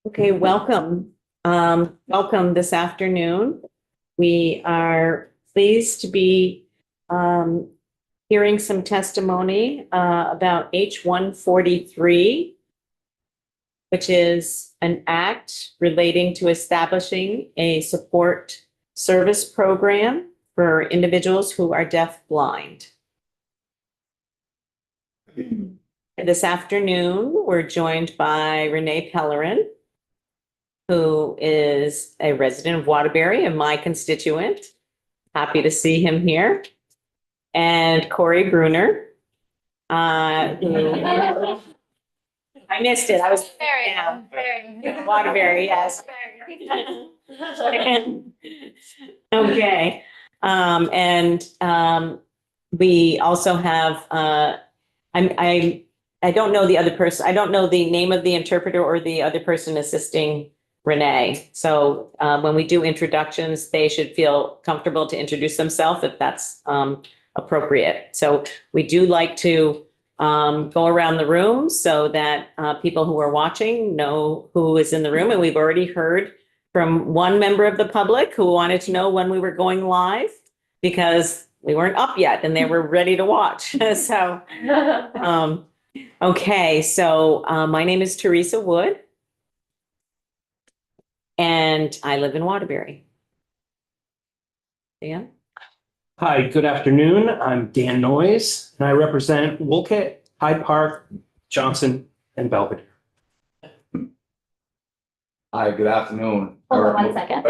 Okay, welcome. Welcome this afternoon. We are pleased to be hearing some testimony about H-143, which is an act relating to establishing a support service program for individuals who are deaf-blind. This afternoon, we're joined by Renee Pellerin, who is a resident of Waterbury and my constituent. Happy to see him here. And Corey Bruner. I missed it. I was Waterbury, yes. Okay. We also have I don't know the other person. I don't know the name of the interpreter or the other person assisting Renee. So when we do introductions, they should feel comfortable to introduce themselves if that's appropriate. So we do like to go around the room so that people who are watching know who is in the room. And we've already heard from one member of the public who wanted to know when we were going live because we weren't up yet and they were ready to watch. So, okay. So my name is Teresa Wood. And I live in Waterbury. Dan? Hi, good afternoon. I'm Dan Noyes, and I represent Wolcott, Hyde Park, Johnson, and Belvedere. Hi, good afternoon. Hold on 1 second.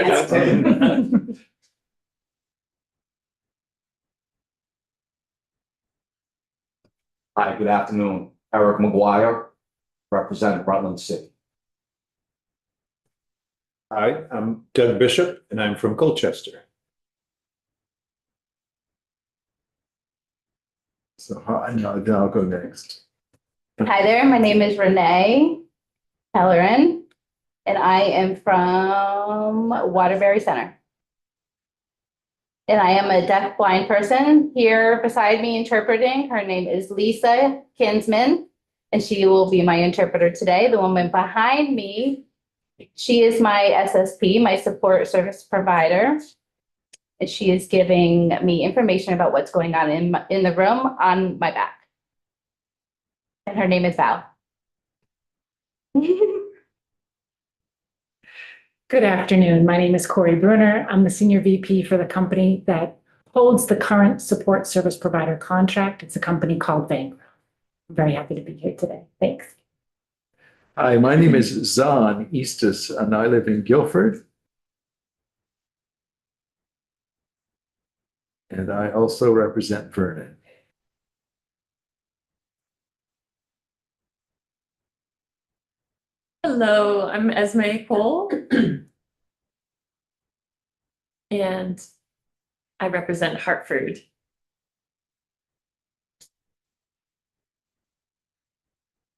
Hi, good afternoon. Eric McGuire, represent Rutland City. Hi, I'm Doug Bishop, and I'm from Colchester. So I'll go next. Hi there, my name is Renee Pellerin, and I am from Waterbury Center. And I am a deaf-blind person. Here beside me interpreting, her name is Lisa Kinsman, and she will be my interpreter today. The woman behind me, she is my SSP, my support service provider. And she is giving me information about what's going on in the room on my back. And her name is Val. Good afternoon. My name is Corey Bruner. I'm the Senior VP for the company that holds the current support service provider contract. It's a company called Vanguard. I'm very happy to be here today. Thanks. Hi, my name is Zahn Eastus, and I live in Guilford. And I also represent Vernon. Hello, I'm Esme Cole. And I represent Hartford.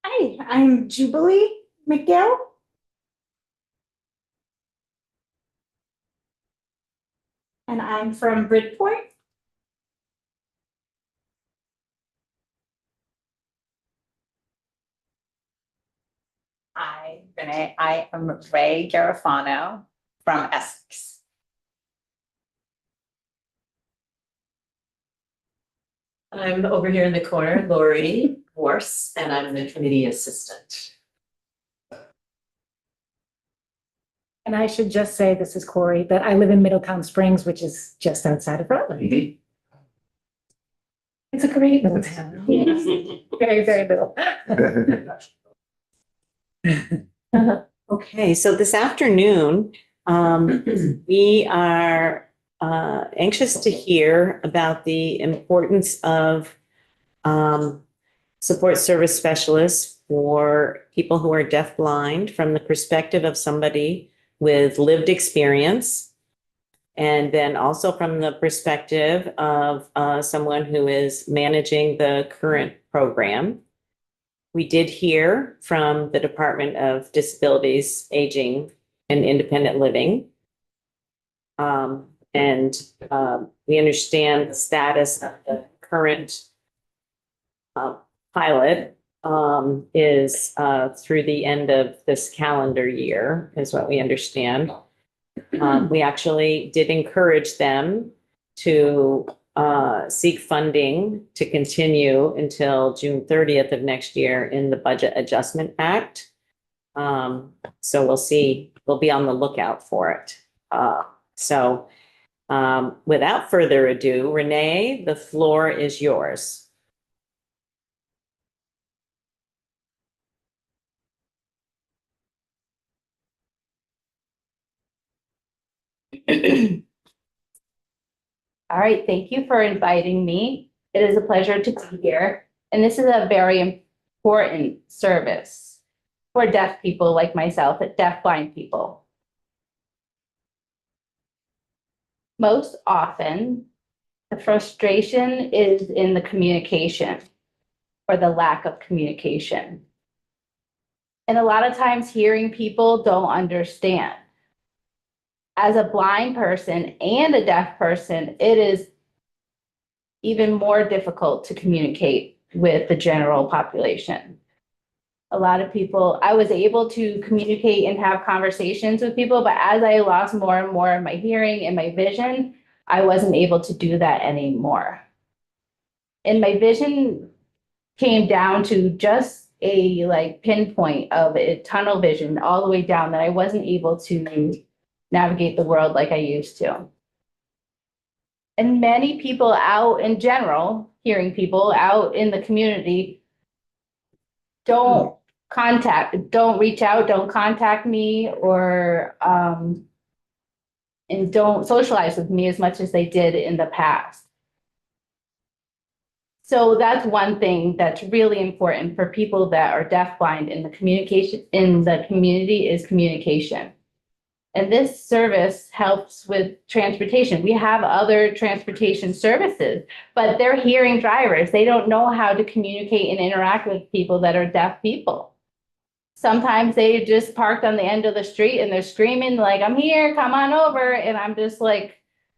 Hi, I'm Jubilee McGill. And I'm from Bridport. Hi, Renee. I am Ray Garofano from Essex. I'm over here in the corner, Lori Worse, and I'm the committee assistant. And I should just say, this is Corey, that I live in Middletown Springs, which is just outside of Rutland. It's a great little town. Very, very little. Okay, so this afternoon, we are anxious to hear about the importance of support service specialists for people who are deaf-blind from the perspective of somebody with lived experience, and then also from the perspective of someone who is managing the current program. We did hear from the Department of Disabilities, Aging, and Independent Living. We understand the status of the current pilot is through the end of this calendar year, is what we understand. We actually did encourage them to seek funding to continue until June 30th of next year in the Budget Adjustment Act. So we'll see, we'll be on the lookout for it. So without further ado, Renee, the floor is yours. All right, thank you for inviting me. It is a pleasure to be here. And this is a very important service for deaf people like myself, deaf blind people. Most often, the frustration is in the communication or the lack of communication. And a lot of times hearing people don't understand. As a blind person and a deaf person, it is even more difficult to communicate with the general population. A lot of people, I was able to communicate and have conversations with people, but as I lost more and more of my hearing and my vision, I wasn't able to do that anymore. And my vision came down to just a pinpoint of a tunnel vision all the way down that I wasn't able to navigate the world like I used to. And many people out in general, hearing people out in the community, don't reach out, don't contact me, or and don't socialize with me as much as they did in the past. So that's one thing that's really important for people that are deafblind in the community is communication. And this service helps with transportation. We have other transportation services, but they're hearing drivers. They don't know how to communicate and interact with people that are deaf people. Sometimes they just parked on the end of the street and they're screaming like, I'm here, come on over. And I'm just like,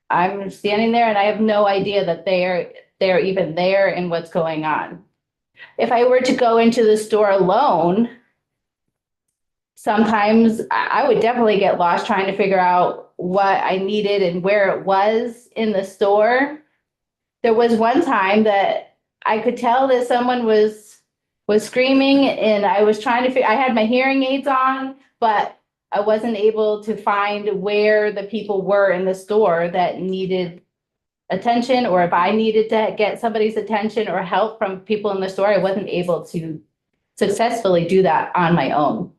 I'm standing there and I have no idea that they're even there and what's going on. If I were to go into the store alone, sometimes I would definitely get lost trying to figure out what I needed and where it was in the store. There was one time that I could tell that someone was screaming and I was trying to I had my hearing aids on, but I wasn't able to find where the people were in the store that needed attention, or if I needed to get somebody's attention or help from people in the store, I wasn't able to successfully do that on my own.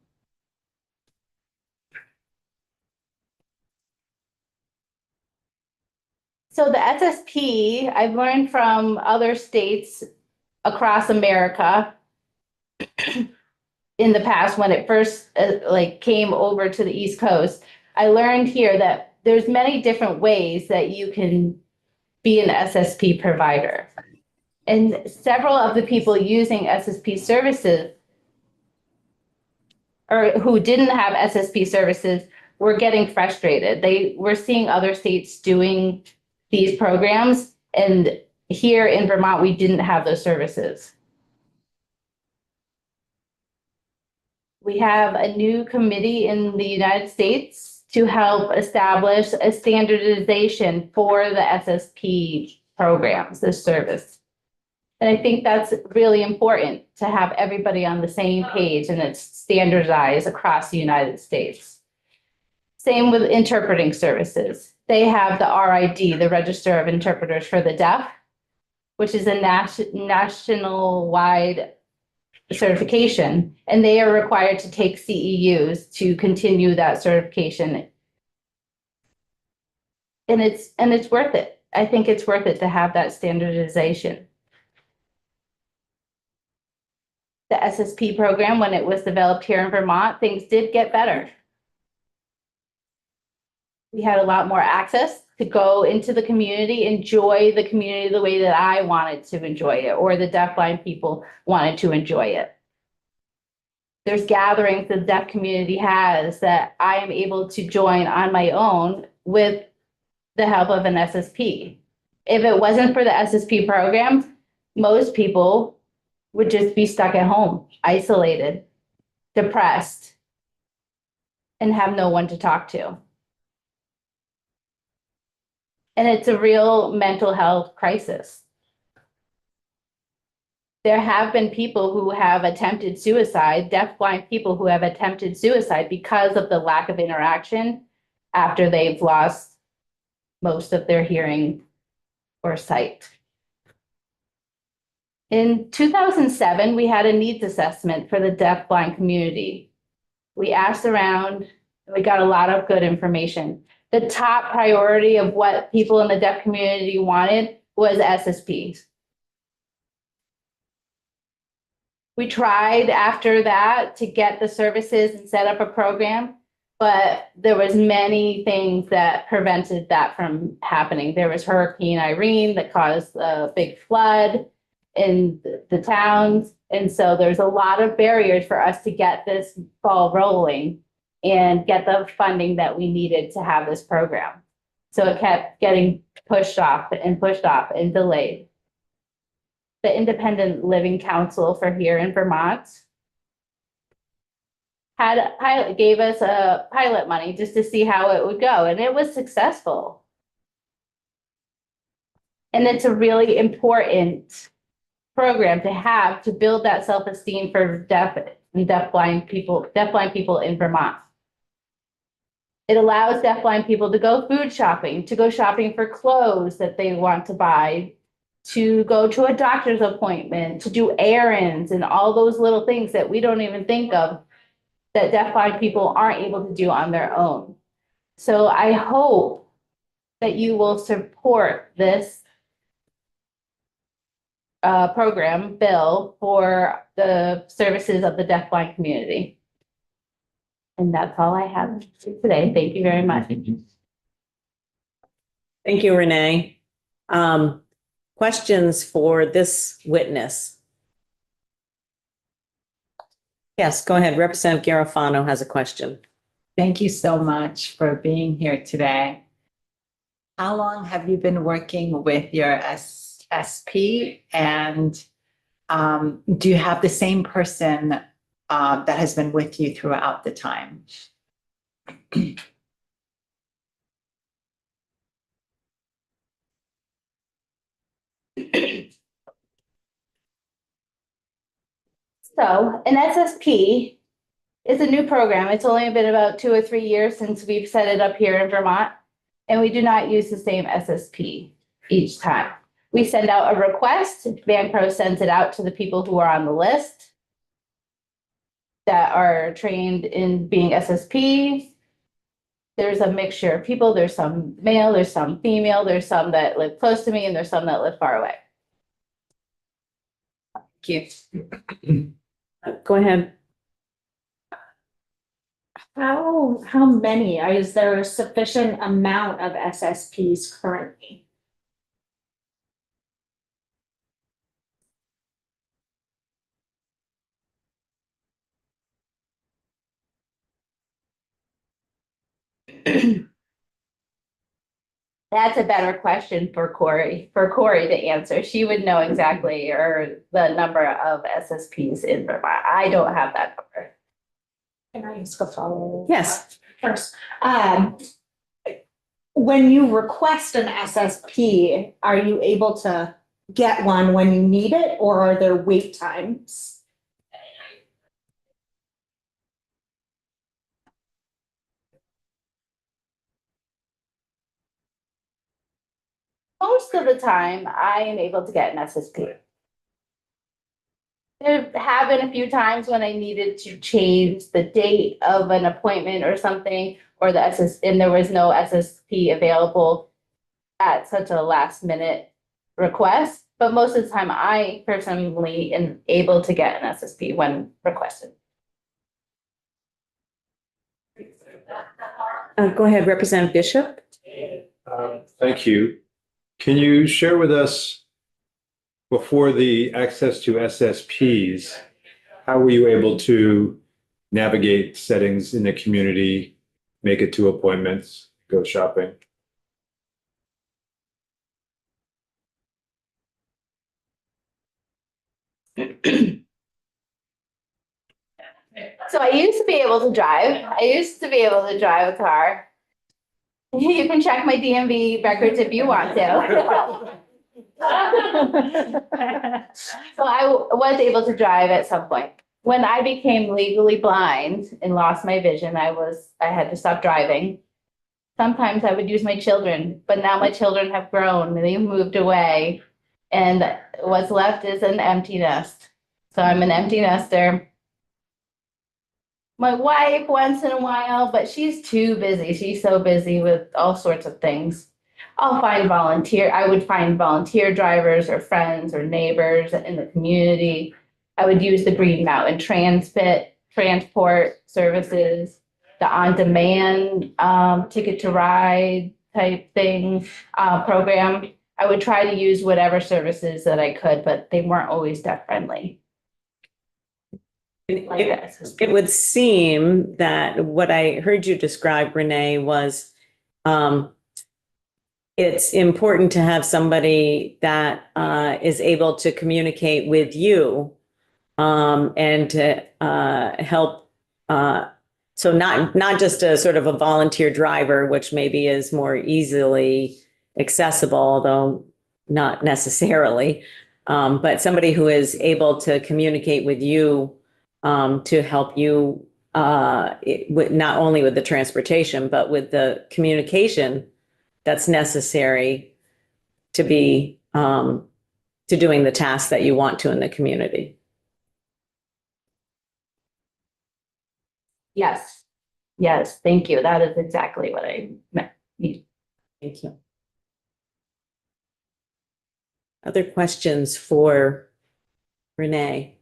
So the SSP, I've learned from other states across America in the past when it first came over to the East Coast. I learned here that there's many different ways that you can be an SSP provider. And several of the people using SSP services or who didn't have SSP services were getting frustrated. They were seeing other states doing these programs, and here in Vermont, we didn't have those services. We have a new committee in the United States to help establish a standardization for the SSP programs, this service. And I think that's really important to have everybody on the same page and it's standardized across the United States. Same with interpreting services. They have the RID, the Register of Interpreters for the Deaf, which is a national-wide certification, and they are required to take CEUs to continue that certification. And it's worth it. I think it's worth it to have that standardization. The SSP program, when it was developed here in Vermont, things did get better. We had a lot more access to go into the community, enjoy the community the way that I wanted to enjoy it, or the deafblind people wanted to enjoy it. There's gatherings the deaf community has that I am able to join on my own with the help of an SSP. If it wasn't for the SSP program, most people would just be stuck at home, isolated, depressed, and have no one to talk to. And it's a real mental health crisis. There have been people who have attempted suicide, deafblind people who have attempted suicide because of the lack of interaction after they've lost most of their hearing or sight. In 2007, we had a needs assessment for the deafblind community. We asked around, and we got a lot of good information. The top priority of what people in the deaf community wanted was SSPs. We tried after that to get the services and set up a program, but there was many things that prevented that from happening. There was Hurricane Irene that caused a big flood in the towns. And so there's a lot of barriers for us to get this ball rolling and get the funding that we needed to have this program. So it kept getting pushed off and delayed. The Independent Living Council for here in Vermont gave us a pilot money just to see how it would go, and it was successful. And it's a really important program to have to build that self-esteem for deafblind people in Vermont. It allows deafblind people to go food shopping, to go shopping for clothes that they want to buy, to go to a doctor's appointment, to do errands and all those little things that we don't even think of that deafblind people aren't able to do on their own. So I hope that you will support this bill for the services of the deafblind community. And that's all I have today. Thank you very much. Thank you, Renee. Questions for this witness? Yes, go ahead. Representative Garofano has a question. Thank you so much for being here today. How long have you been working with your SSP? And do you have the same person that has been with you throughout the time? So an SSP is a new program. It's only been about 2 or 3 years since we've set it up here in Vermont, and we do not use the same SSP each time. We send out a request. VanPro sends it out to the people who are on the list that are trained in being SSP. There's a mixture of people. There's some male, there's some female, there's some that live close to me, and there's some that live far away. Thank you. Go ahead. How many? Is there a sufficient amount of SSPs currently? That's a better question for Corey to answer. She would know exactly or the number of SSPs in Vermont. I don't have that number. Can I ask a follow-up? Yes. First, when you request an SSP, are you able to get one when you need it, or are there wait times? Most of the time, I am able to get an SSP. There have been a few times when I needed to change the date of an appointment or something, or and there was no SSP available at such a last minute request. But most of the time, I personally am able to get an SSP when requested. Go ahead, Representative Bishop. Thank you. Can you share with us, before the access to SSPs, how were you able to navigate settings in the community, make it to appointments, go shopping? So I used to be able to drive. I used to be able to drive a car. You can check my DMV records if you want to. So I was able to drive at some point. When I became legally blind and lost my vision, I had to stop driving. Sometimes I would use my children, but now my children have grown and they've moved away. And what's left is an empty nest. So I'm an empty nester. My wife once in a while, but she's too busy. She's so busy with all sorts of things. I would find volunteer drivers or friends or neighbors in the community. I would use the Green Mountain transport services, the on-demand ticket to ride type thing program. I would try to use whatever services that I could, but they weren't always deaf friendly. It would seem that what I heard you describe, Renee, was it's important to have somebody that is able to communicate with you and to help. So not just a sort of a volunteer driver, which maybe is more easily accessible, although not necessarily, but somebody who is able to communicate with you to help you not only with the transportation, but with the communication that's necessary to be to doing the tasks that you want to in the community. Yes. Yes, thank you. That is exactly what I meant. Thank you. Other questions for Renee?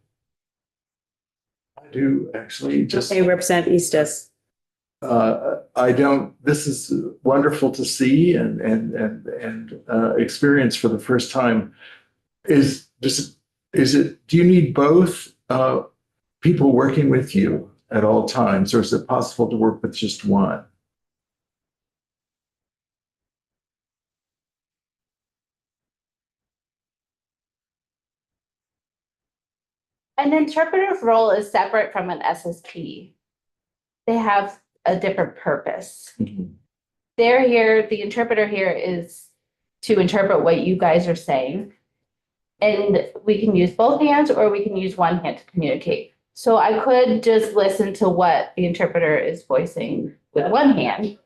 I do actually just. Hey, Representative Eastus. This is wonderful to see and experience for the first time. Do you need both people working with you at all times, or is it possible to work with just one? An interpreter's role is separate from an SSP. They have a different purpose. Mhm. They're here, the interpreter here is to interpret what you guys are saying. And we can use both hands or we can use one hand to communicate. So I could just listen to what the interpreter is voicing with one hand.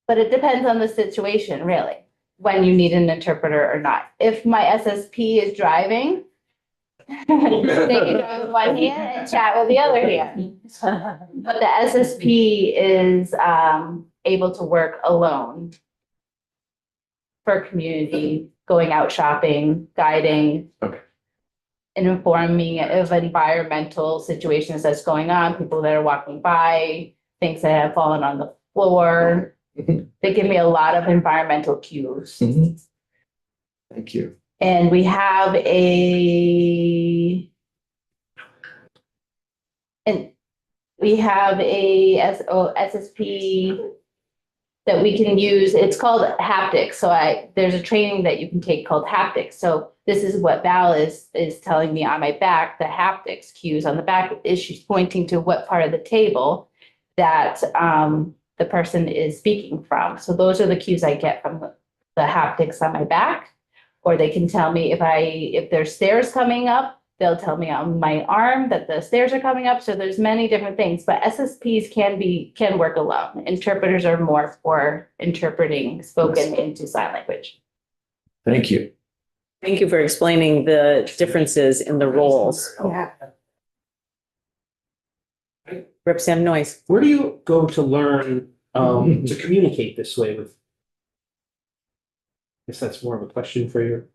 But it depends on the situation, really, when you need an interpreter or not. If my SSP is driving, they can drive with one hand and chat with the other hand. But the SSP is able to work alone for community, going out shopping, guiding. Okay. And informing of environmental situations that's going on, people that are walking by, things that have fallen on the floor. Mhm. They give me a lot of environmental cues. Mhm. Thank you. And we have a SSP that we can use. It's called haptics. So there's a training that you can take called haptics. So this is what Val is telling me on my back, the haptics cues on the back is she's pointing to what part of the table that the person is speaking from. So those are the cues I get from the haptics on my back. Or they can tell me if there's stairs coming up, they'll tell me on my arm that the stairs are coming up. So there's many different things, but SSPs can work alone. Interpreters are more for interpreting spoken into sign language. Thank you. Thank you for explaining the differences in the roles. Yeah. Representative Noyes. Where do you go to learn to communicate this way with? I guess that's more of a question for your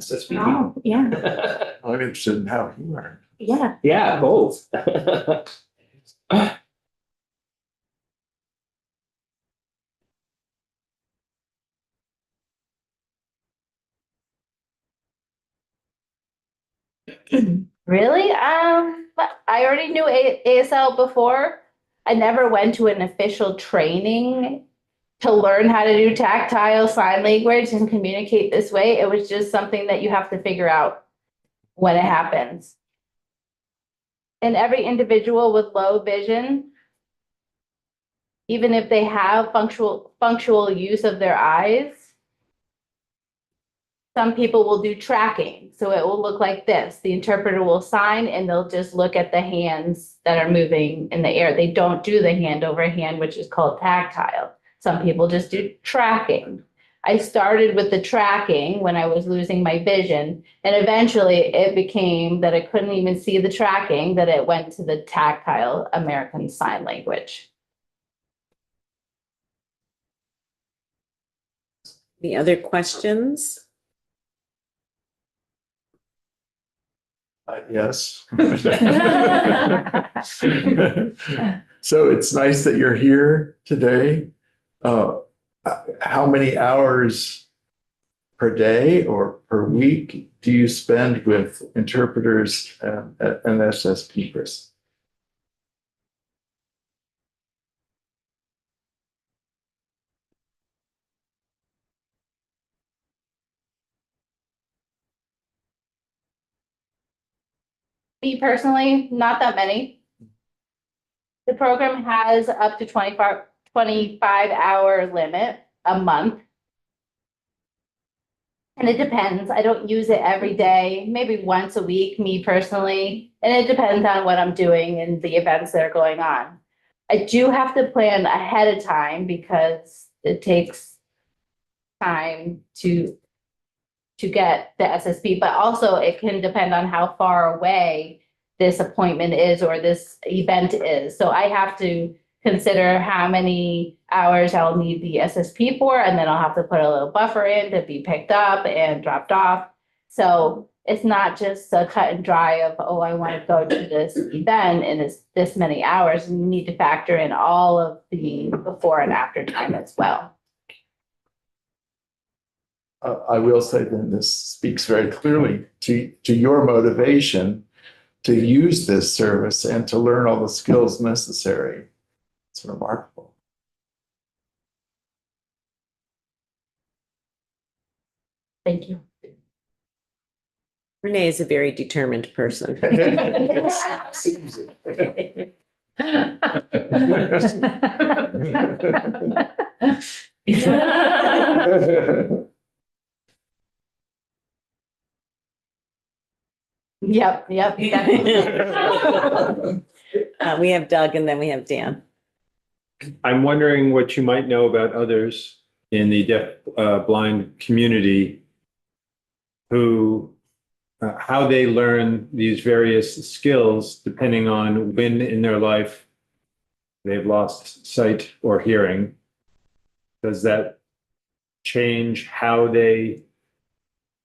SSP. Oh, yeah, I'm interested in how you learn. yeah. Yeah, both. Really? I already knew ASL before. I never went to an official training to learn how to do tactile sign language and communicate this way. It was just something that you have to figure out when it happens. And every individual with low vision, even if they have functional use of their eyes, some people will do tracking. So it will look like this. The interpreter will sign and they'll just look at the hands that are moving in the air. They don't do the hand over hand, which is called tactile. Some people just do tracking. I started with the tracking when I was losing my vision, and eventually it became that I couldn't even see the tracking, that it went to the tactile American Sign Language. Any other questions? Yes. So it's nice that you're here today. How many hours per day or per week do you spend with interpreters and SSP person? Me personally, not that many. The program has up to 25-hour limit a month. And it depends. I don't use it every day, maybe once a week, me personally. And it depends on what I'm doing and the events that are going on. I do have to plan ahead of time because it takes time to get the SSP, but also it can depend on how far away this appointment is or this event is. So I have to consider how many hours I'll need the SSP for, and then I'll have to put a little buffer in to be picked up and dropped off. So it's not just a cut and dry of, oh, I want to go to this event and it's this many hours. You need to factor in all of the before and after time as well. I will say then this speaks very clearly to your motivation to use this service and to learn all the skills necessary. It's remarkable. Thank you. Renee is a very determined person. Seems it. Yep, definitely. We have Doug and then we have Dan. I'm wondering what you might know about others in the deaf blind community who, how they learn these various skills depending on when in their life they've lost sight or hearing. Does that change how they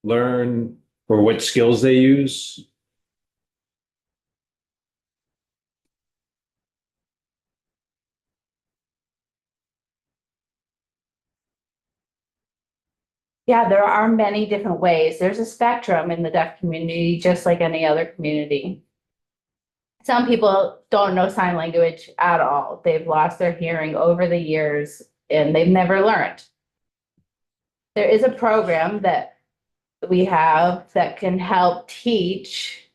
learn or what skills they use? Yeah, there are many different ways. There's a spectrum in the deaf community, just like any other community. Some people don't know sign language at all. They've lost their hearing over the years and they've never learned. There is a program that we have that can help teach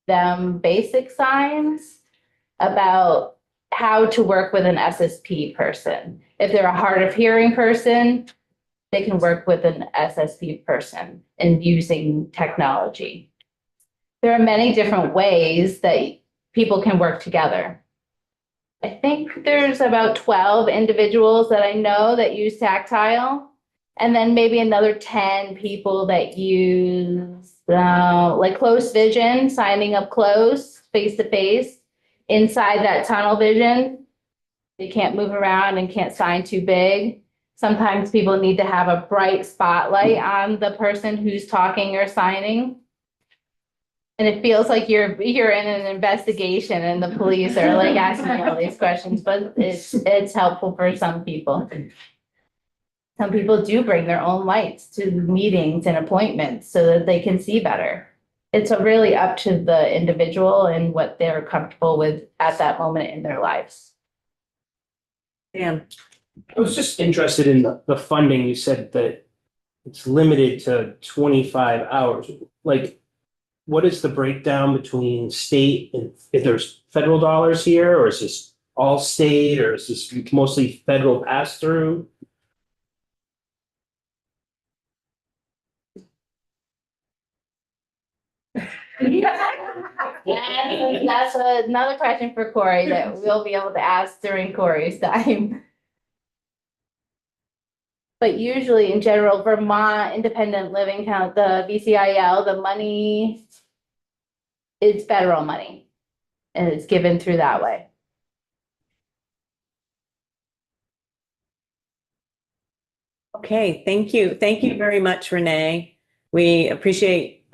them basic signs about how to work with an SSP person. If they're a hard of hearing person, they can work with an SSP person in using technology. There are many different ways that people can work together. I think there's about 12 individuals that I know that use tactile, and then maybe another 10 people that use like close vision, signing up close, face to face, inside that tunnel vision. They can't move around and can't sign too big. Sometimes people need to have a bright spotlight on the person who's talking or signing. And it feels like you're in an investigation and the police are like asking you all these questions, but it's helpful for some people. Some people do bring their own lights to meetings and appointments so that they can see better. It's really up to the individual and what they're comfortable with at that moment in their lives. Dan. I was just interested in the funding. You said that it's limited to 25 hours. Like, what is the breakdown between state and if there's federal dollars here, or is this all state, or is this mostly federal pass through? That's another question for Corey that we'll be able to ask during Corey's time. But usually in general, Vermont Independent Living Count, the VCIL, the money is federal money. And it's given through that way. Okay, thank you. Thank you very much, Renee. We appreciate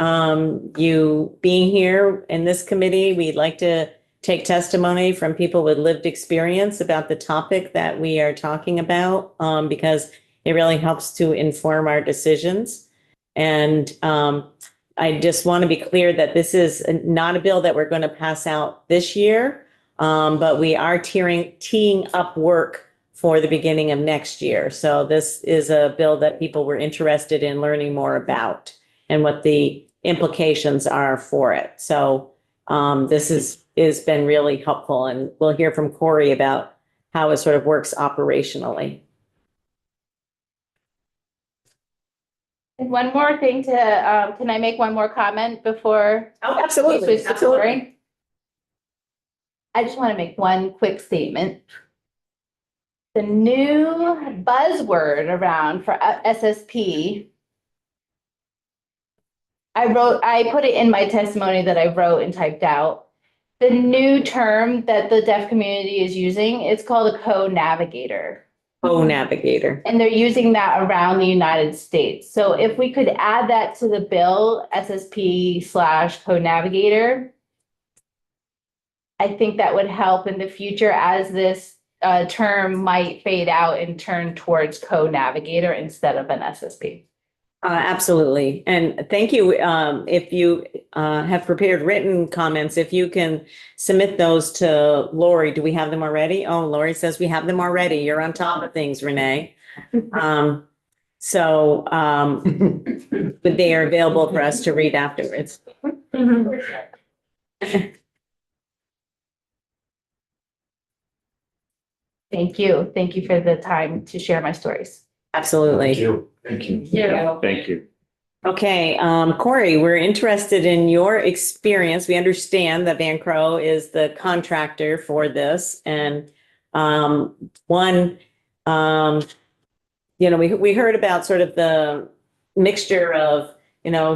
you being here in this committee. We'd like to take testimony from people with lived experience about the topic that we are talking about, because it really helps to inform our decisions. And I just want to be clear that this is not a bill that we're going to pass out this year, but we are teeing up work for the beginning of next year. So this is a bill that people were interested in learning more about and what the implications are for it. So this has been really helpful, and we'll hear from Corey about how it sort of works operationally. And one more thing to, can I make one more comment before? Oh, absolutely. we switch to Corey? I just want to make one quick statement. The new buzzword around for SSP, I put it in my testimony that I wrote and typed out. The new term that the deaf community is using, it's called a co-navigator. Co-navigator. And they're using that around the United States. So if we could add that to the bill, SSP/co-navigator, I think that would help in the future as this term might fade out and turn towards co-navigator instead of an SSP. Absolutely. And thank you. If you have prepared written comments, if you can submit those to Lori. Do we have them already? Oh, Lori says we have them already. You're on top of things, Renee. But they are available for us to read afterwards. Thank you. Thank you for the time to share my stories. Absolutely. Thank you. Thank you. Okay, Corey, we're interested in your experience. We understand that Van Crow is the contractor for this, and we heard about sort of the mixture of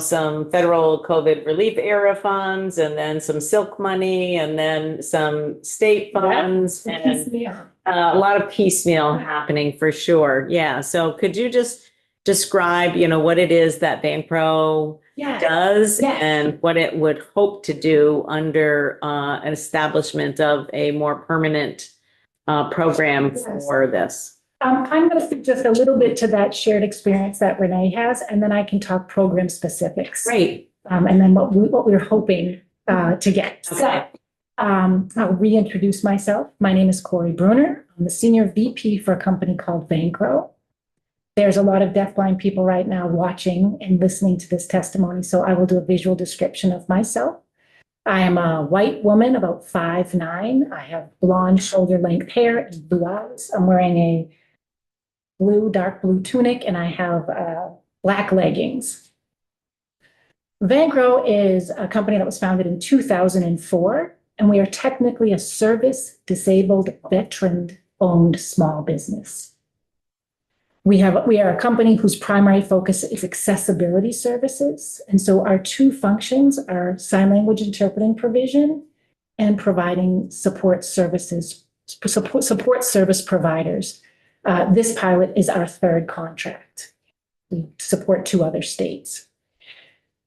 some federal COVID relief era funds, and then some silk money, and then some state funds, and a lot of piecemeal happening for sure. Yeah. So could you just describe, what it is that Van Crow does and what it would hope to do under an establishment of a more permanent program for this? I'm going to speak just a little bit to that shared experience that Renee has, and then I can talk program specifics. Great. And then what we're hoping to get. Okay. So, I'll reintroduce myself. My name is Corey Bruner. I'm the Senior VP for a company called Van Crow. There's a lot of deafblind people right now watching and listening to this testimony, so I will do a visual description of myself. I am a white woman, about 5'9". I have blonde shoulder-length hair and blue eyes. I'm wearing a dark blue tunic, and I have black leggings. Van Crow is a company that was founded in 2004, and we are technically a service-disabled, veteran-owned small business. We are a company whose primary focus is accessibility services. And so our two functions are sign language interpreting provision and providing support service providers. This pilot is our third contract. We support 2 other states.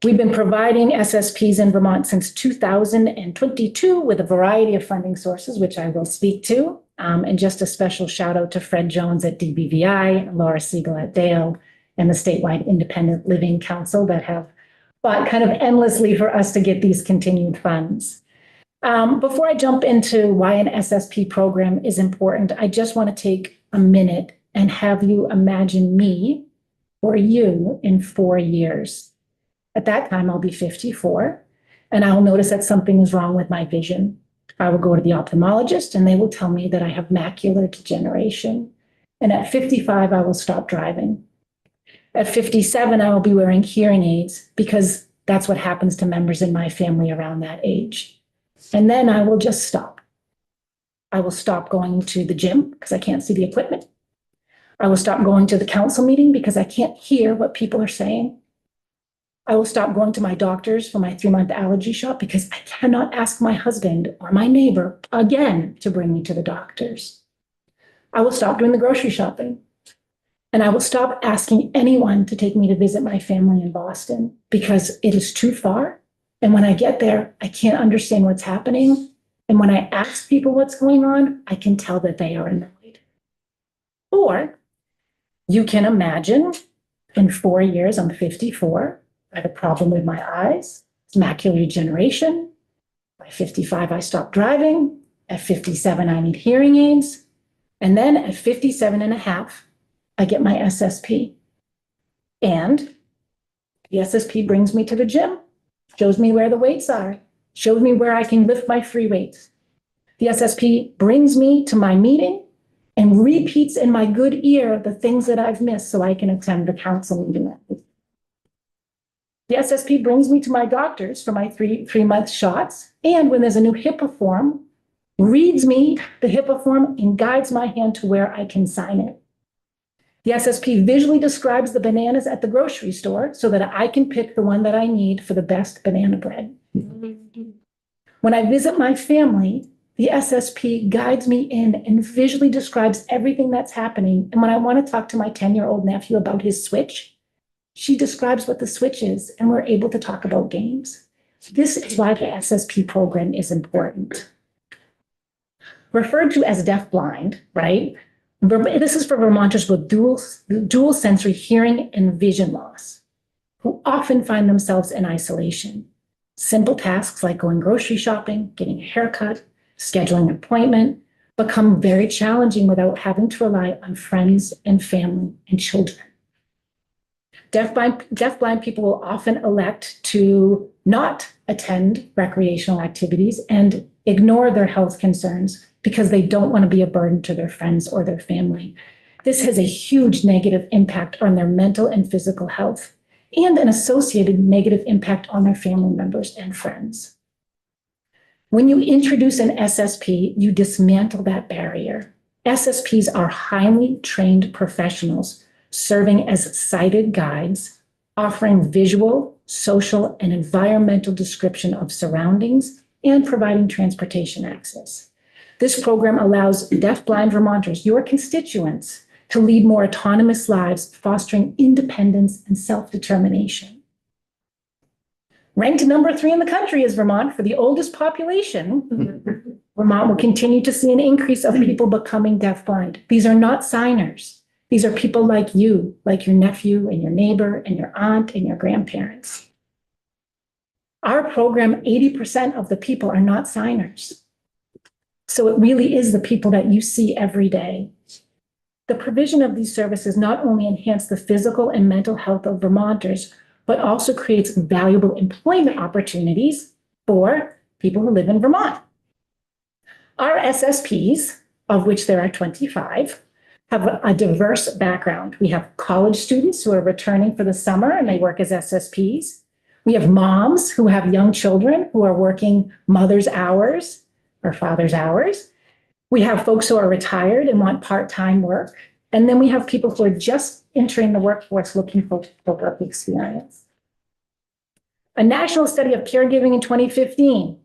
We've been providing SSPs in Vermont since 2022 with a variety of funding sources, which I will speak to. And just a special shout out to Fred Jones at DBVI, Laura Siegel at Dale, and the statewide Independent Living Council that have fought kind of endlessly for us to get these continued funds. Before I jump into why an SSP program is important, I just want to take a minute and have you imagine me or you in 4 years. At that time, I'll be 54. and I'll notice that something is wrong with my vision. I will go to the ophthalmologist and they will tell me that I have macular degeneration. And at 55, I will stop driving. At 57, I will be wearing hearing aids because that's what happens to members in my family around that age. And then I will just stop. I will stop going to the gym because I can't see the equipment. I will stop going to the council meeting because I can't hear what people are saying. I will stop going to my doctors for my 3-month allergy shot because I cannot ask my husband or my neighbor again to bring me to the doctors. I will stop doing the grocery shopping. And I will stop asking anyone to take me to visit my family in Boston because it is too far. And when I get there, I can't understand what's happening. And when I ask people what's going on, I can tell that they are annoyed. Or you can imagine in 4 years, I'm 54. I have a problem with my eyes. It's macular degeneration. By 55, I stop driving. At 57, I need hearing aids. And then at 57 and a half, I get my SSP. And the SSP brings me to the gym, shows me where the weights are, shows me where I can lift my free weights. The SSP brings me to my meeting and repeats in my good ear the things that I've missed so I can attend the council meeting. The SSP brings me to my doctors for my three-month shots. And when there's a new HIPAA form, reads me the HIPAA form and guides my hand to where I can sign it. The SSP visually describes the bananas at the grocery store so that I can pick the one that I need for the best banana bread. When I visit my family, the SSP guides me in and visually describes everything that's happening. And when I want to talk to my 10-year-old nephew about his Switch, she describes what the Switch is, and we're able to talk about games. This is why the SSP program is important. Referred to as deafblind, right? This is for Vermonters with dual sensory hearing and vision loss, who often find themselves in isolation. Simple tasks like going grocery shopping, getting a haircut, scheduling an appointment become very challenging without having to rely on friends and family and children. Deafblind people will often elect to not attend recreational activities and ignore their health concerns because they don't want to be a burden to their friends or their family. This has a huge negative impact on their mental and physical health and an associated negative impact on their family members and friends. When you introduce an SSP, you dismantle that barrier. SSPs are highly trained professionals serving as sighted guides, offering visual, social, and environmental description of surroundings and providing transportation access. This program allows deafblind Vermonters, your constituents, to lead more autonomous lives, fostering independence and self-determination. Ranked number 3 in the country is Vermont for the oldest population. Vermont will continue to see an increase of people becoming deafblind. These are not signers. These are people like you, like your nephew and your neighbor and your aunt and your grandparents. Our program, 80% of the people are not signers. So it really is the people that you see every day. The provision of these services not only enhance the physical and mental health of Vermonters, but also creates valuable employment opportunities for people who live in Vermont. Our SSPs, of which there are 25, have a diverse background. We have college students who are returning for the summer and they work as SSPs. We have moms who have young children who are working mother's hours or father's hours. We have folks who are retired and want part-time work. And then we have people who are just entering the workforce looking for work experience. A national study of caregiving in 2015,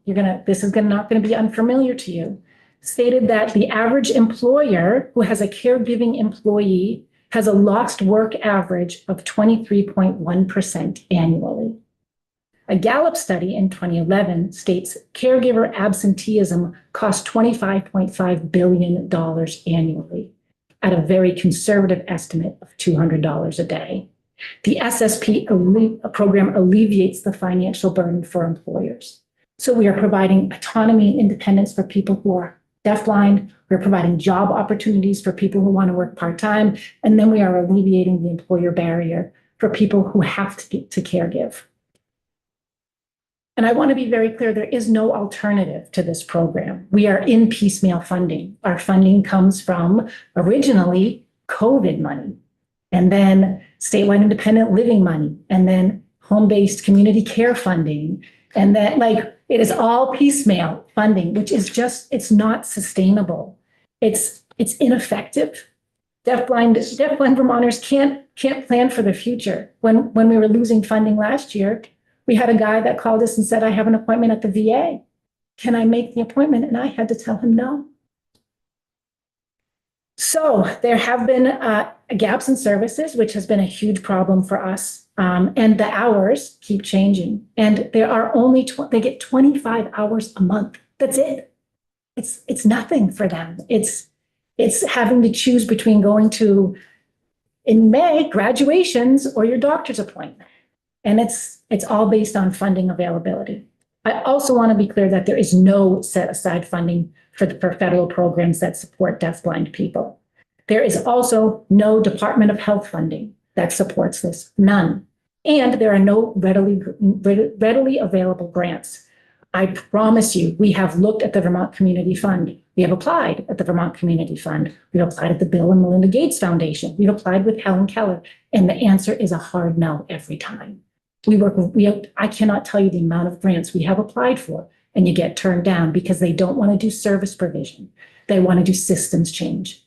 this is not going to be unfamiliar to you, stated that the average employer who has a caregiving employee has a lost work average of 23.1% annually. A Gallup study in 2011 states caregiver absenteeism costs $25.5 billion annually at a very conservative estimate of $200 a day. The SSP program alleviates the financial burden for employers. So we are providing autonomy and independence for people who are deafblind. We're providing job opportunities for people who want to work part-time. And then we are alleviating the employer barrier for people who have to caregive. And I want to be very clear, there is no alternative to this program. We are in piecemeal funding. Our funding comes from originally COVID money, and then statewide independent living money, and then home-based community care funding. And then it is all piecemeal funding, which is just, it's not sustainable. It's ineffective. Deafblind Vermonters can't plan for the future. When we were losing funding last year, we had a guy that called us and said, I have an appointment at the VA. Can I make the appointment? And I had to tell him no. So there have been gaps in services, which has been a huge problem for us. And the hours keep changing. And there are only, they get 25 hours a month. That's it. It's nothing for them. It's having to choose between going to, in May, graduations or your doctor's appointment. And it's all based on funding availability. I also want to be clear that there is no set aside funding for federal programs that support deafblind people. There is also no Department of Health funding that supports this, none. And there are no readily available grants. I promise you, we have looked at the Vermont Community Fund. We have applied at the Vermont Community Fund. We've applied at the Bill and Melinda Gates Foundation. We've applied with Helen Keller. And the answer is a hard no every time. I cannot tell you the amount of grants we have applied for, and you get turned down because they don't want to do service provision. They want to do systems change.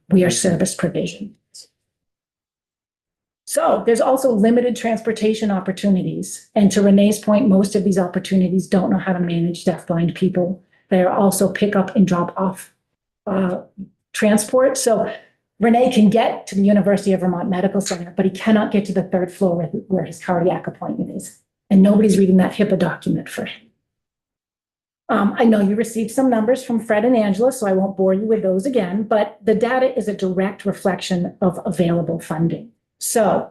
We are service provision. So there's also limited transportation opportunities. And to Renee's point, most of these opportunities don't know how to manage deafblind people. They are also pick up and drop off transport. So Renee can get to the University of Vermont Medical Center, but he cannot get to the third floor where his cardiac appointment is. And nobody's reading that HIPAA document for him. I know you received some numbers from Fred and Angela, so I won't bore you with those again, but the data is a direct reflection of available funding. So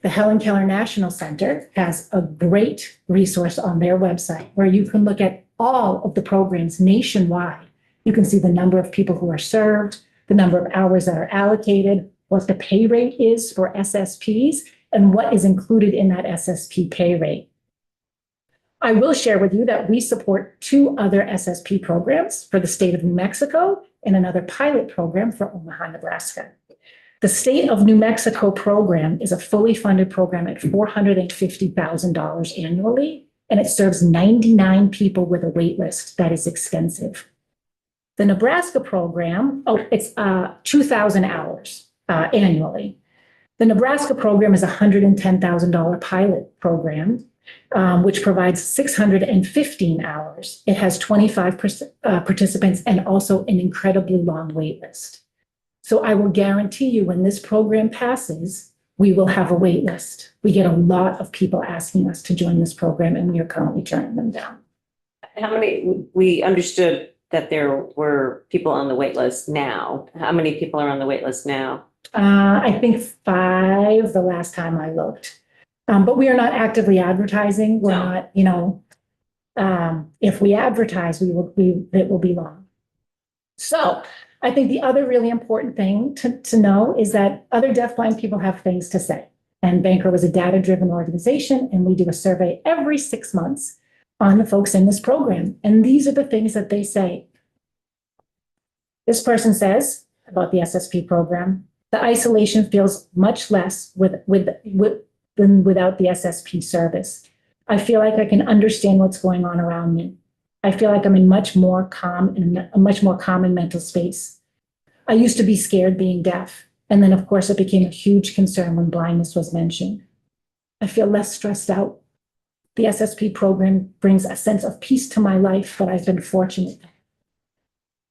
the Helen Keller National Center has a great resource on their website where you can look at all of the programs nationwide. You can see the number of people who are served, the number of hours that are allocated, what the pay rate is for SSPs, and what is included in that SSP pay rate. I will share with you that we support 2 other SSP programs for the state of New Mexico and another pilot program for Omaha, Nebraska. The State of New Mexico program is a fully funded program at $450,000 annually, and it serves 99 people with a wait list. That is extensive. The Nebraska program, it's 2,000 hours annually. The Nebraska program is a $110,000 pilot program, which provides 615 hours. It has 25 participants and also an incredibly long wait list. So I will guarantee you when this program passes, we will have a wait list. We get a lot of people asking us to join this program, and we are currently turning them down. How many, we understood that there were people on the wait list now. How many people are on the wait list now? I think 5 the last time I looked. But we are not actively advertising. We're not, if we advertise, it will be long. So I think the other really important thing to know is that other deafblind people have things to say. And Banker was a data-driven organization, and we do a survey every 6 months on the folks in this program. And these are the things that they say. This person says about the SSP program, the isolation feels much less than without the SSP service. I feel like I can understand what's going on around me. I feel like I'm in a much more calm and mental space. I used to be scared being deaf. And then, of course, it became a huge concern when blindness was mentioned. I feel less stressed out. The SSP program brings a sense of peace to my life, but I've been fortunate.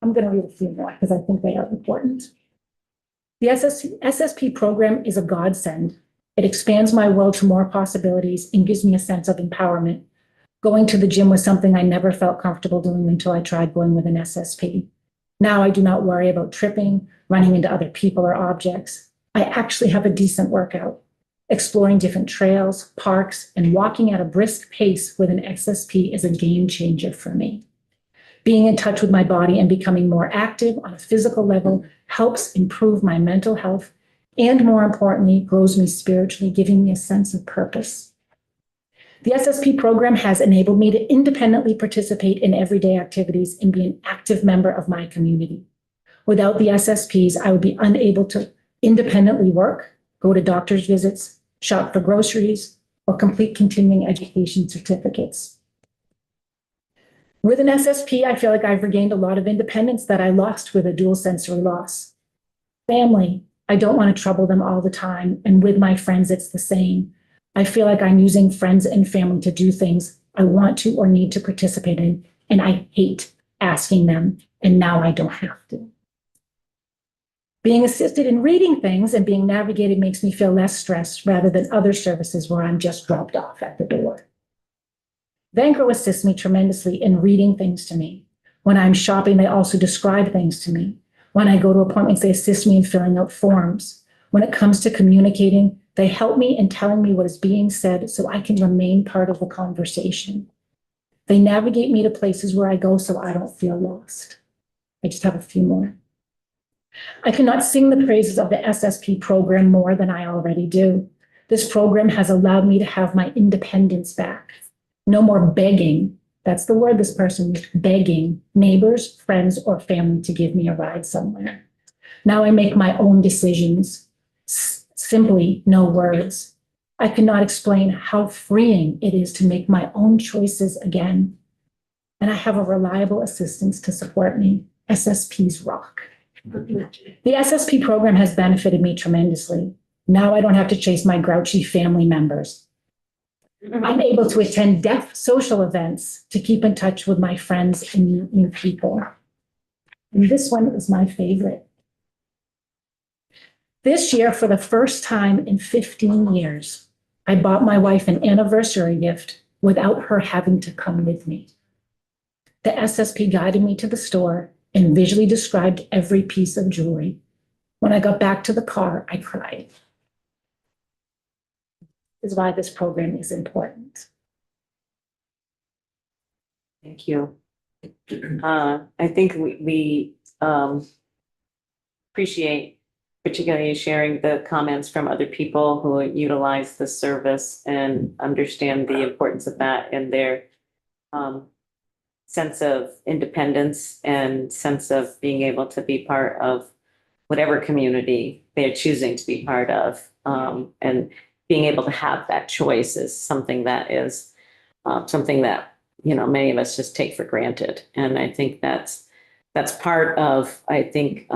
I'm going to read a few more because I think they are important. The SSP program is a godsend. It expands my world to more possibilities and gives me a sense of empowerment. Going to the gym was something I never felt comfortable doing until I tried going with an SSP. Now I do not worry about tripping, running into other people or objects. I actually have a decent workout. Exploring different trails, parks, and walking at a brisk pace with an SSP is a game changer for me. Being in touch with my body and becoming more active on a physical level helps improve my mental health and, more importantly, grows me spiritually, giving me a sense of purpose. The SSP program has enabled me to independently participate in everyday activities and be an active member of my community. Without the SSPs, I would be unable to independently work, go to doctor's visits, shop for groceries, or complete continuing education certificates. With an SSP, I feel like I've regained a lot of independence that I lost with a dual sensory loss. Family, I don't want to trouble them all the time, and with my friends, it's the same. I feel like I'm using friends and family to do things I want to or need to participate in, and I hate asking them, and now I don't have to. Being assisted in reading things and being navigated makes me feel less stressed rather than other services where I'm just dropped off at the door. Vancro assists me tremendously in reading things to me. When I'm shopping, they also describe things to me. When I go to appointments, they assist me in filling out forms. When it comes to communicating, they help me in telling me what is being said so I can remain part of the conversation. They navigate me to places where I go so I don't feel lost. I just have a few more. I cannot sing the praises of the SSP program more than I already do. This program has allowed me to have my independence back. No more begging. That's the word this person used, begging neighbors, friends, or family to give me a ride somewhere. Now I make my own decisions. Simply no words. I cannot explain how freeing it is to make my own choices again. And I have a reliable assistance to support me. SSPs rock. The SSP program has benefited me tremendously. Now I don't have to chase my grouchy family members. I'm able to attend deaf social events to keep in touch with my friends and meet new people. And this one is my favorite. This year, for the first time in 15 years, I bought my wife an anniversary gift without her having to come with me. The SSP guided me to the store and visually described every piece of jewelry. When I got back to the car, I cried. This is why this program is important. Thank you. I think we appreciate particularly sharing the comments from other people who utilize the service and understand the importance of that in their sense of independence and sense of being able to be part of whatever community they're choosing to be part of. And being able to have that choice is something that is something that, you know, many of us just take for granted. And I think that's part of, I think,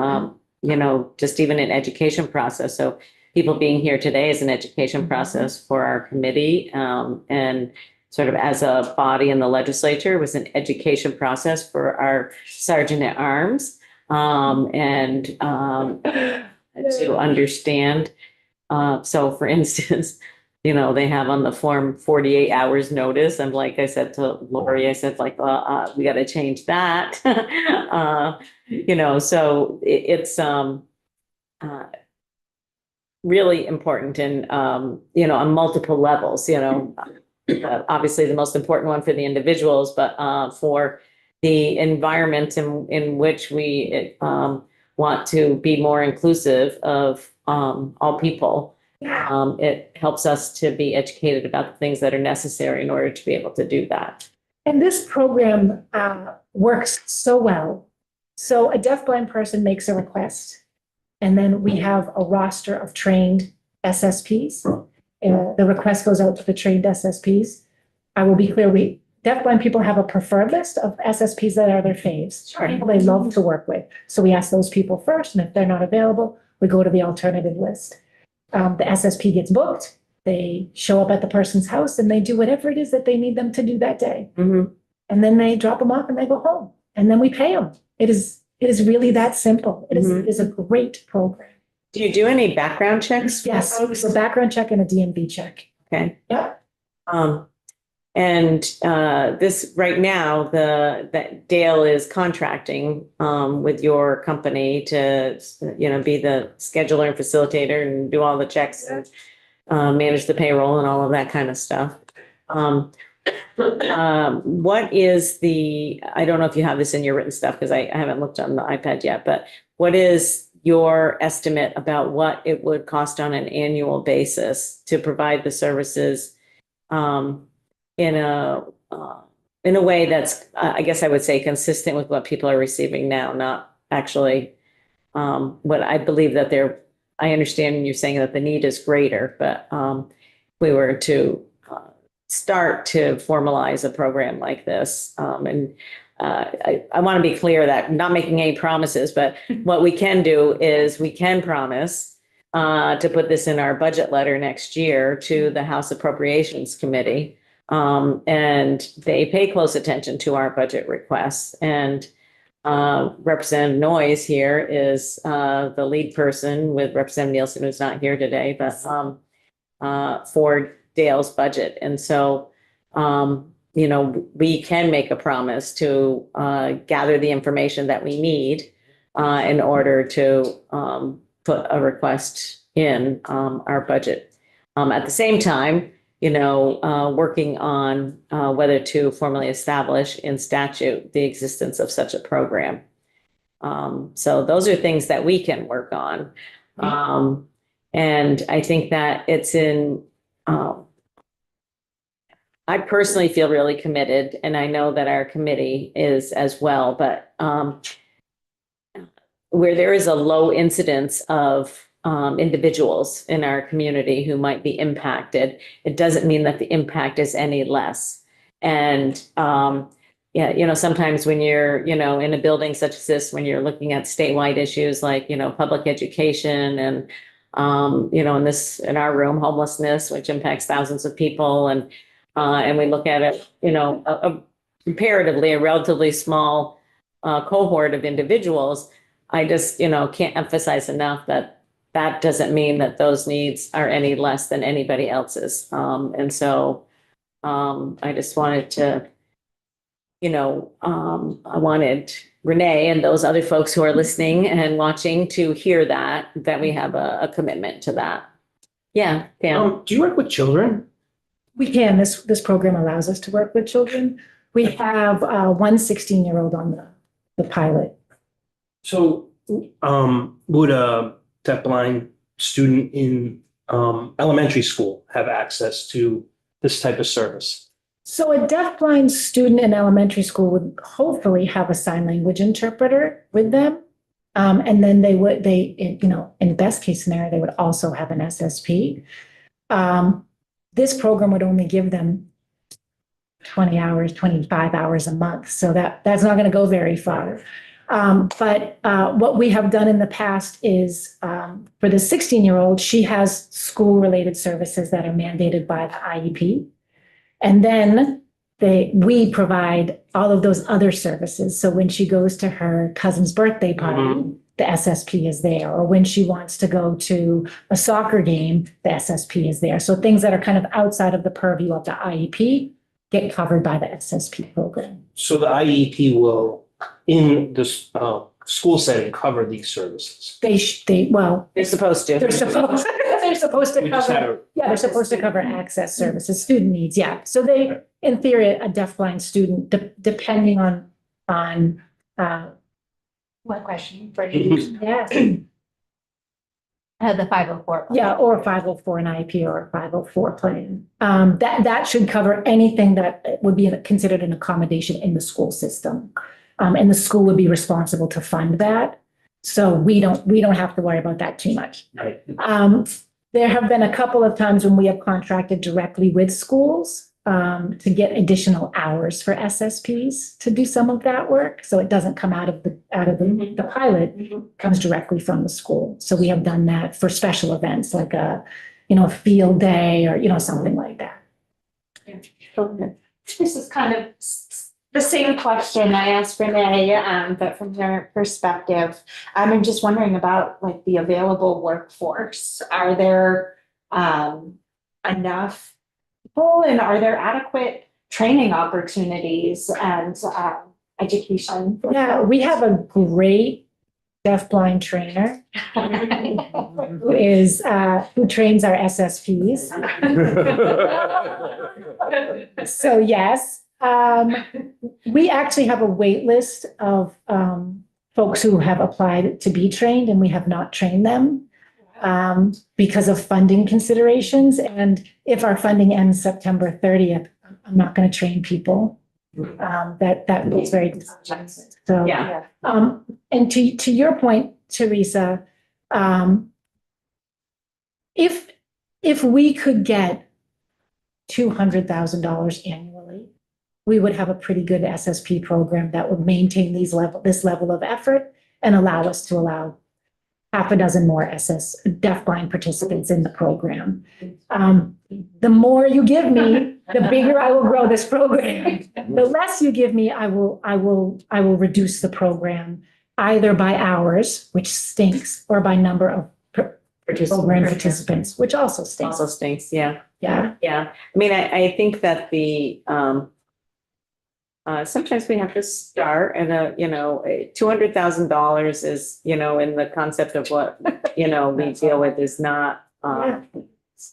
you know, just even an education process. So people being here today is an education process for our committee, and sort of as a body in the legislature was an education process for our sergeant at arms, and to understand. So for instance, you know, they have on the form 48 hours notice. And like I said to Lori, I said like, we got to change that. You know, so it's really important and, you know, on multiple levels, you know, obviously the most important one for the individuals, but for the environment in which we want to be more inclusive of all people. It helps us to be educated about the things that are necessary in order to be able to do that. And this program works so well. So a deafblind person makes a request, and then we have a roster of trained SSPs. The request goes out to the trained SSPs. I will be clear, deafblind people have a preferred list of SSPs that are their faves. Sure. People they love to work with. So we ask those people first, and if they're not available, we go to the alternative list. The SSP gets booked. They show up at the person's house and they do whatever it is that they need them to do that day. Mm-hmm. And then they drop them off and they go home. And then we pay them. It is really that simple. It is a great program. Do you do any background checks? Yes, it's a background check and a DMV check. Okay. Yeah. And this right now, that Dale is contracting with your company to, you know, be the scheduler and facilitator and do all the checks and manage the payroll and all of that kind of stuff. What is I don't know if you have this in your written stuff because I haven't looked on the iPad yet, but what is your estimate about what it would cost on an annual basis to provide the services in a way that's, I guess I would say, consistent with what people are receiving now, not actually what I believe that I understand you saying that the need is greater, but we were to start to formalize a program like this. And I want to be clear that I'm not making any promises, but what we can do is we can promise to put this in our budget letter next year to the House Appropriations Committee. And they pay close attention to our budget requests. And Representative Noyes here is the lead person with Representative Nielsen, who's not here today, but for Dale's budget. And so, we can make a promise to gather the information that we need in order to put a request in our budget. At the same time, working on whether to formally establish in statute the existence of such a program. So those are things that we can work on. And I think that it's I personally feel really committed, and I know that our committee is as well, but where there is a low incidence of individuals in our community who might be impacted, it doesn't mean that the impact is any less. And sometimes when you're, in a building such as this, when you're looking at statewide issues like, public education and, in our room, homelessness, which impacts thousands of people. And we look at it, comparatively, a relatively small cohort of individuals. I just, can't emphasize enough that doesn't mean that those needs are any less than anybody else's. And so I just wanted to, I wanted Renee and those other folks who are listening and watching to hear that we have a commitment to that. Yeah, Pam. Do you work with children? We can. This program allows us to work with children. We have one 16-year-old on the pilot. So would a deafblind student in elementary school have access to this type of service? So a deafblind student in elementary school would hopefully have a sign language interpreter with them. And then in best case scenario, they would also have an SSP. This program would only give them 20 hours, 25 hours a month. So that's not going to go very far. But what we have done in the past is for the 16-year-old, she has school-related services that are mandated by the IEP. And then we provide all of those other services. So when she goes to her cousin's birthday party, the SSP is there. Or when she wants to go to a soccer game, the SSP is there. So things that are kind of outside of the purview of the IEP get covered by the SSP program. So the IEP will, in the school setting, cover these services? They're supposed to. They're supposed to cover. Yeah, they're supposed to cover access services, student needs. Yeah. So they, in theory, a deafblind student, depending on What question for you? yeah. The 504. Yeah, or a 504, an IEP or a 504 plan. That should cover anything that would be considered an accommodation in the school system. And the school would be responsible to fund that. So we don't have to worry about that too much. Right. There have been a couple of times when we have contracted directly with schools to get additional hours for SSPs to do some of that work. So it doesn't come out of the pilot, it comes directly from the school. So we have done that for special events like a field day or, something like that. This is kind of the same question I asked Renee, but from her perspective. I'm just wondering about like the available workforce. Are there enough people and are there adequate training opportunities and education? Yeah, we have a great deafblind trainer who trains our SSPs. So yes. We actually have a wait list of folks who have applied to be trained and we have not trained them because of funding considerations. And if our funding ends September 30th, I'm not going to train people. That feels very disingenuous. So, Yeah. and to your point, Teresa, if we could get $200,000 annually, we would have a pretty good SSP program that would maintain this level of effort and allow us to allow half a dozen more deafblind participants in the program. The more you give me, the bigger I will grow this program. The less you give me, I will reduce the program either by hours, which stinks, or by number of program participants, which also stinks. Also stinks, yeah. Yeah. Yeah, I mean, I think that sometimes we have to start and, $200,000 is, in the concept of what, we deal with is not, I'm It's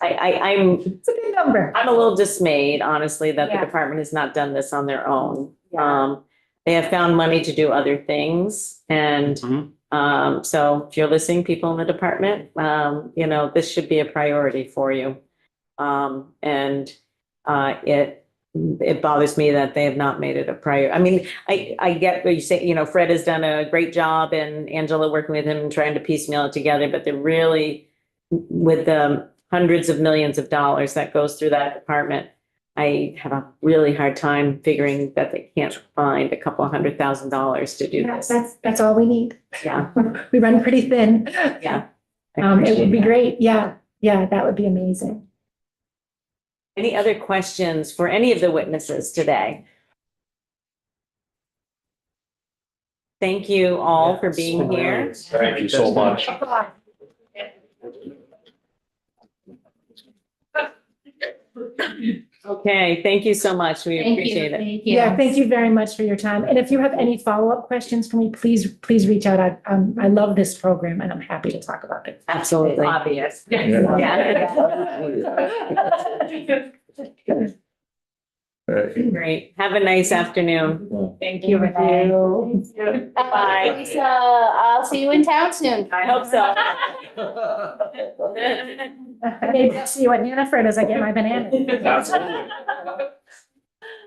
a big number. a little dismayed, honestly, that the Yeah. department has not done this on their own. Yeah. They have found money to do other things and, Mhm. so if you're listening, people in the department, this should be a priority for you. It bothers me that they have not made it a priority. I mean, I get what you say, Fred has done a great job and Angela working with him and trying to piecemeal it together, but they're really, with the hundreds of millions of dollars that goes through that department, I have a really hard time figuring that they can't find a couple of $100,000 to do this. That's all we need. Yeah, We run pretty thin. yeah. It would be great. Yeah, that would be amazing. Any other questions for any of the witnesses today? Thank you all for being here. Thank you so much. Okay, thank you so much. We appreciate it. Thank you. Yeah, thank you very much for your time. And if you have any follow-up questions for me, please reach out. I love this program and I'm happy to talk about it. Absolutely. Obvious. Great. Have a nice afternoon. Thank you. Bye. Lisa, I'll see you in town soon. I hope so. Maybe I'll see you at Hannaford as I get my banana.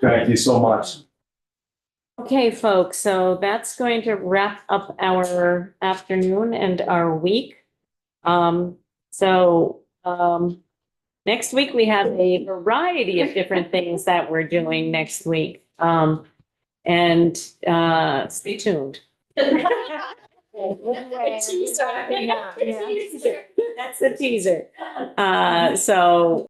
Thank you so much. Okay, folks, so that's going to wrap up our afternoon and our week. Next week, we have a variety of different things that we're doing next week. And stay tuned. That's the teaser. So